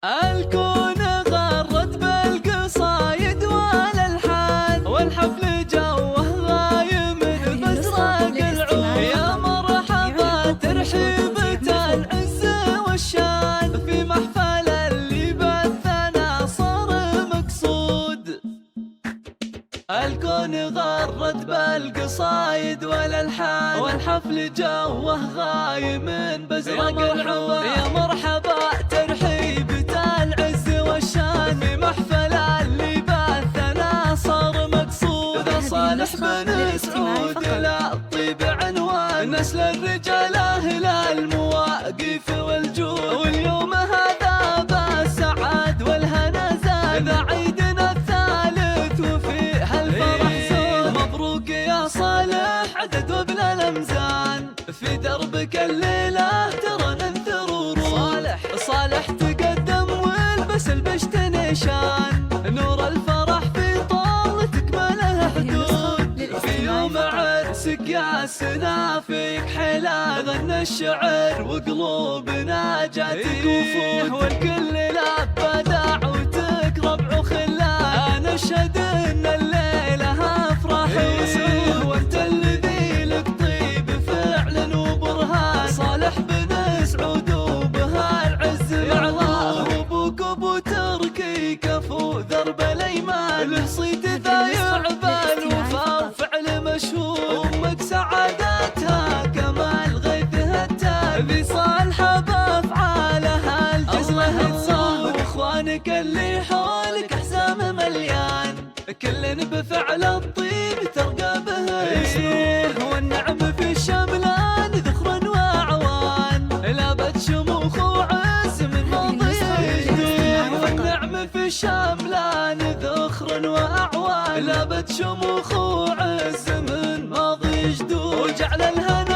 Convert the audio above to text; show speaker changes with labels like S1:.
S1: الكون غرد بالقصايد والالحان، والحفل جوه غايم بازرق العود. يا مرحبا ترحيبة العز والشان، في محفل اللي بثنا صار مقصود. الكون غرد بالقصايد والالحان، والحفل جوه غايم بازرق العود. يا مرحبا ترحيبة العز والشان، في محفل اللي بثنا صار مقصود. ذا صالح بن سعود للطيب عنوان، نسل الرجال اهل المواقف والجود. واليوم هذا بالسعاد والهنا زاد، ذا عيدنا الثالث وفيه الفرح زود. مبروك يا صالح عدد وبلا الامزان، في دربك الليله ترى ننثر ورود. صالح تقدم والبس البشت نشان، نور الفرح في طالتك ما له حدود. في يوم عرسك يا سنافك حلا، غنى الشعر وقلوبنا جاتك وفود. والكل لبى دعوتك ربع وخلان، انا اشهد ان الليله افراح وسرور. وانت الذي لك طيب فعل وبرهان، صالح بن سعود وبها العز معظم. وابوك ابو تركي كفو درب الايمان، له صيت ذايع بالوفا وفعل مشهور. امك سعادتها كمال غيثها التام، في صالحه بافعالها الجزمه تصور. واخوانك اللي حولك حزام مليان، كل بفعل الطيب ترقى به يسنون. والنعم في الشملان ذخر واعوان، لابد شموخ وعز من ماضي جدود. والنعم في الشملان ذخر واعوان، لابد شموخ وعز من ماضي جدود. وجعل الهنا